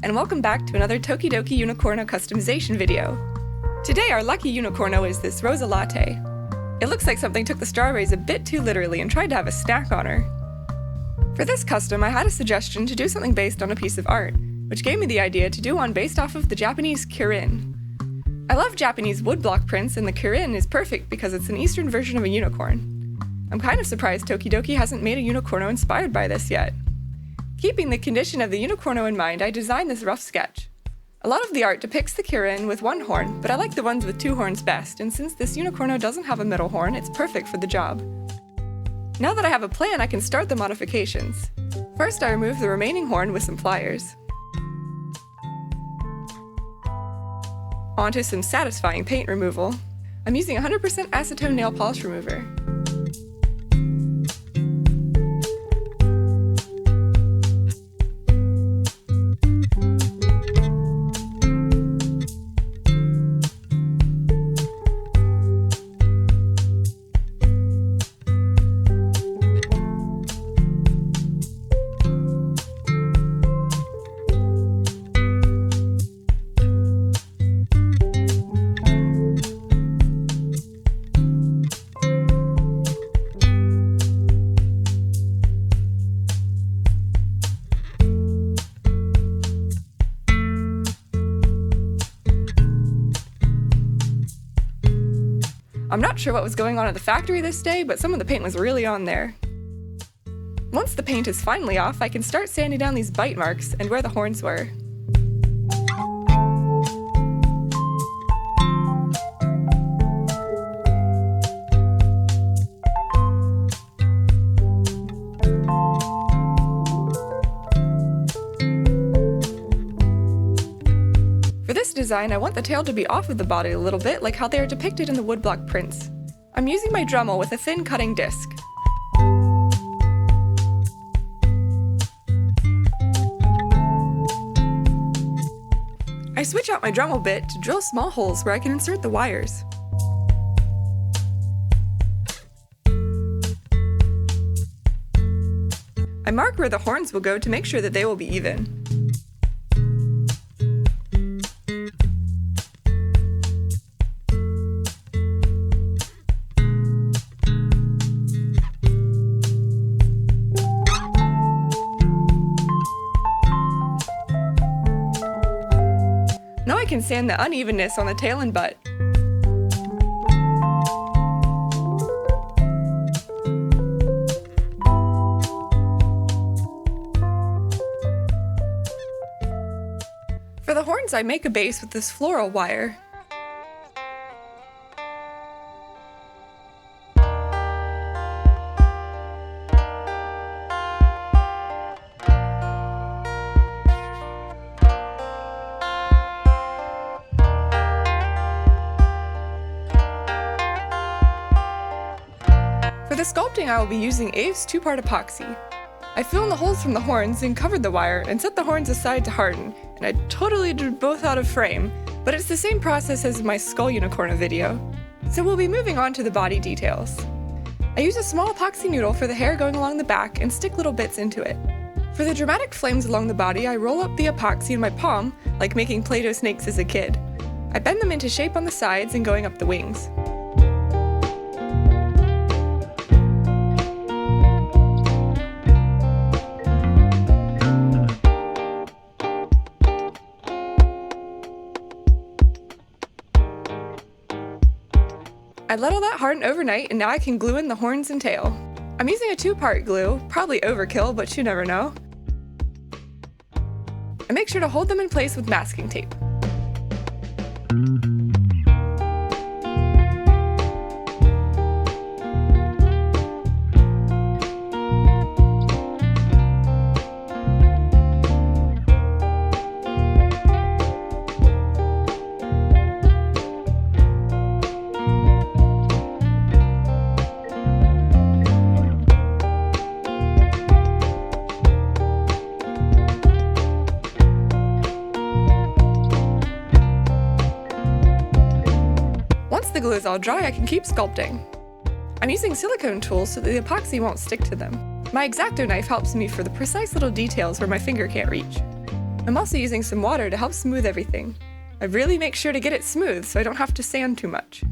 and welcome back to another Tokidoki Unicorno customization video. Today our lucky unicorno is this Rosa Latte. It looks like something took the strawberries a bit too literally and tried to have a snack on her. For this custom, I had a suggestion to do something based on a piece of art, which gave me the idea to do one based off of the Japanese Kirin. I love Japanese woodblock prints, and the Kirin is perfect because it's an Eastern version of a unicorn. I'm kind of surprised Tokidoki hasn't made a unicorno inspired by this yet. Keeping the condition of the unicorno in mind, I designed this rough sketch. A lot of the art depicts the Kirin with one horn, but I like the ones with two horns best, and since this unicorno doesn't have a middle horn, it's perfect for the job. Now that I have a plan, I can start the modifications. First, I remove the remaining horn with some pliers. Onto some satisfying paint removal. I'm using 100% acetone nail polish remover. I'm not sure what was going on at the factory this day, but some of the paint was really on there. Once the paint is finally off, I can start sanding down these bite marks and where the horns were. For this design, I want the tail to be off of the body a little bit, like how they are depicted in the woodblock prints. I'm using my Dremel with a thin cutting disc. I switch out my Dremel bit to drill small holes where I can insert the wires. I mark where the horns will go to make sure that they will be even. Now I can sand the unevenness on the tail and butt. For the horns, I make a base with this floral wire. For the sculpting, I will be using Aves 2-part epoxy. I fill in the holes from the horns and covered the wire and set the horns aside to harden, and I totally did both out of frame, but it's the same process as my skull unicorno video. So we'll be moving on to the body details. I use a small epoxy noodle for the hair going along the back and stick little bits into it. For the dramatic flames along the body, I roll up the epoxy in my palm, like making Play-Doh snakes as a kid. I bend them into shape on the sides and going up the wings. I let all that harden overnight, and now I can glue in the horns and tail. I'm using a 2-part glue, probably overkill, but you never know. I make sure to hold them in place with masking tape. The glue is all dry, I can keep sculpting. I'm using silicone tools so that the epoxy won't stick to them. My X-acto knife helps me for the precise little details where my finger can't reach. I'm also using some water to help smooth everything. I really make sure to get it smooth so I don't have to sand too much.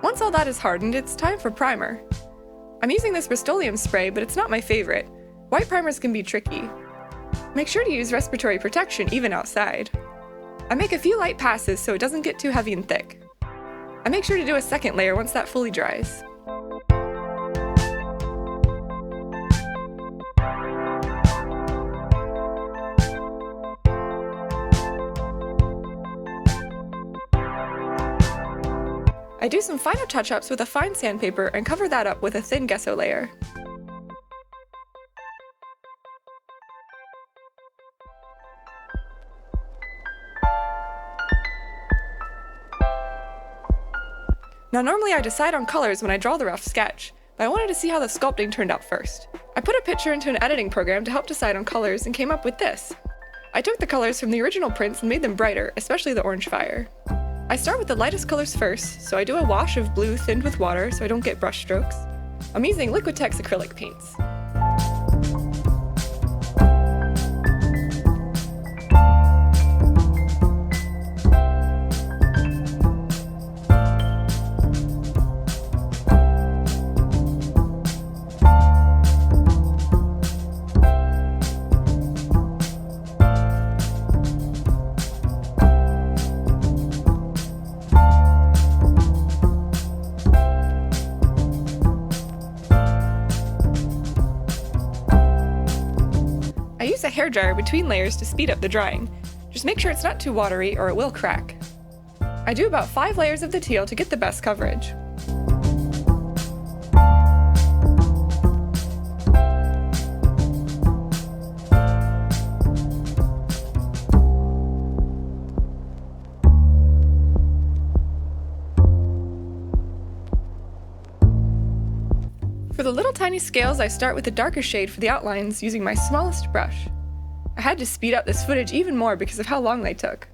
Once all that is hardened, it's time for primer. I'm using this Rustoleum spray, but it's not my favorite. White primers can be tricky. Make sure to use respiratory protection even outside. I make a few light passes so it doesn't get too heavy and thick. I make sure to do a second layer once that fully dries. I do some finer touch-ups with a fine sandpaper and cover that up with a thin gesso layer. Now normally I decide on colors when I draw the rough sketch, but I wanted to see how the sculpting turned out first. I put a picture into an editing program to help decide on colors and came up with this. I took the colors from the original prints and made them brighter, especially the orange fire. I start with the lightest colors first, so I do a wash of blue thinned with water so I don't get brush strokes. I'm using Liquitex acrylic paints. I use a hairdryer between layers to speed up the drying. Just make sure it's not too watery or it will crack. I do about 5 layers of the teal to get the best coverage. For the little tiny scales, I start with the darker shade for the outlines using my smallest brush. I had to speed up this footage even more because of how long they took.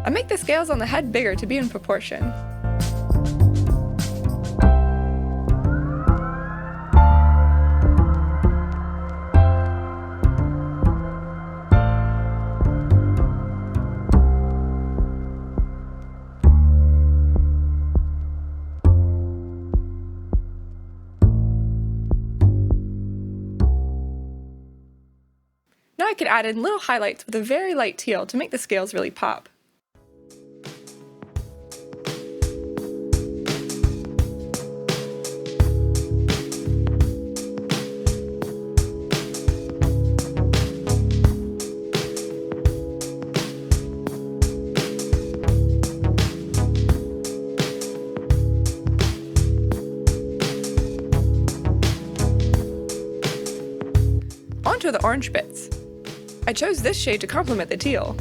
I make the scales on the head bigger to be in proportion. Now I could add in little highlights with a very light teal to make the scales really pop. Onto the orange bits. I chose this shade to complement the teal.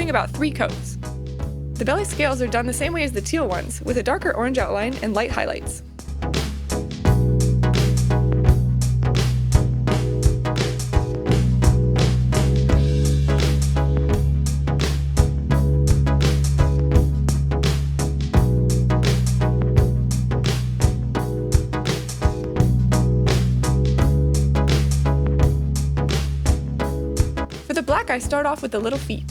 doing about 3 coats. The belly scales are done the same way as the teal ones, with a darker orange outline and light highlights. For the black, I start off with the little feet.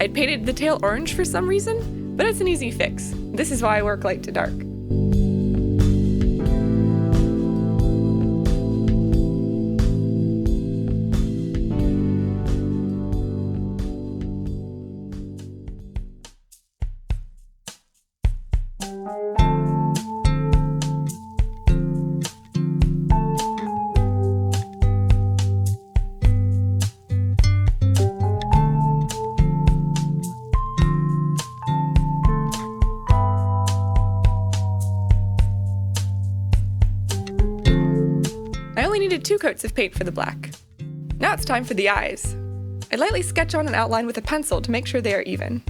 I'd painted the tail orange for some reason, but it's an easy fix. This is why I work light to dark. I only needed 2 coats of paint for the black. Now it's time for the eyes. I lightly sketch on an outline with a pencil to make sure they are even.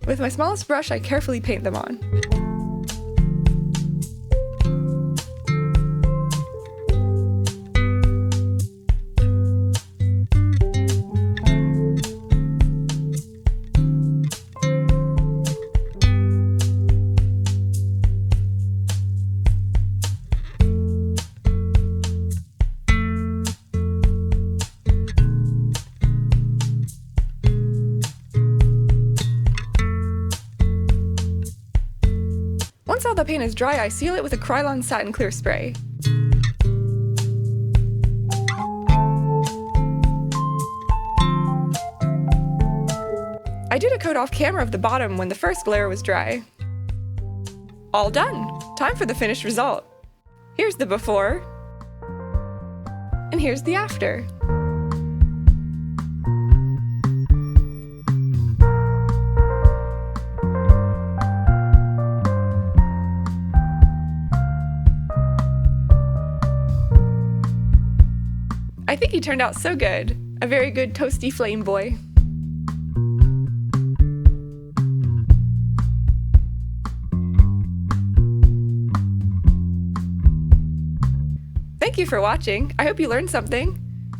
With my smallest brush, I carefully paint them on. Once all the paint is dry, I seal it with a Krylon satin clear spray. I did a coat off camera of the bottom when the first layer was dry. All done! Time for the finished result. Here's the before, and here's the after. I think he turned out so good. A very good toasty flame boy. Thank you for watching. I hope you learned something.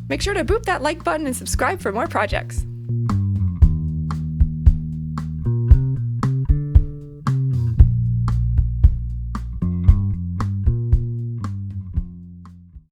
Make sure to boop that like button and subscribe for more projects.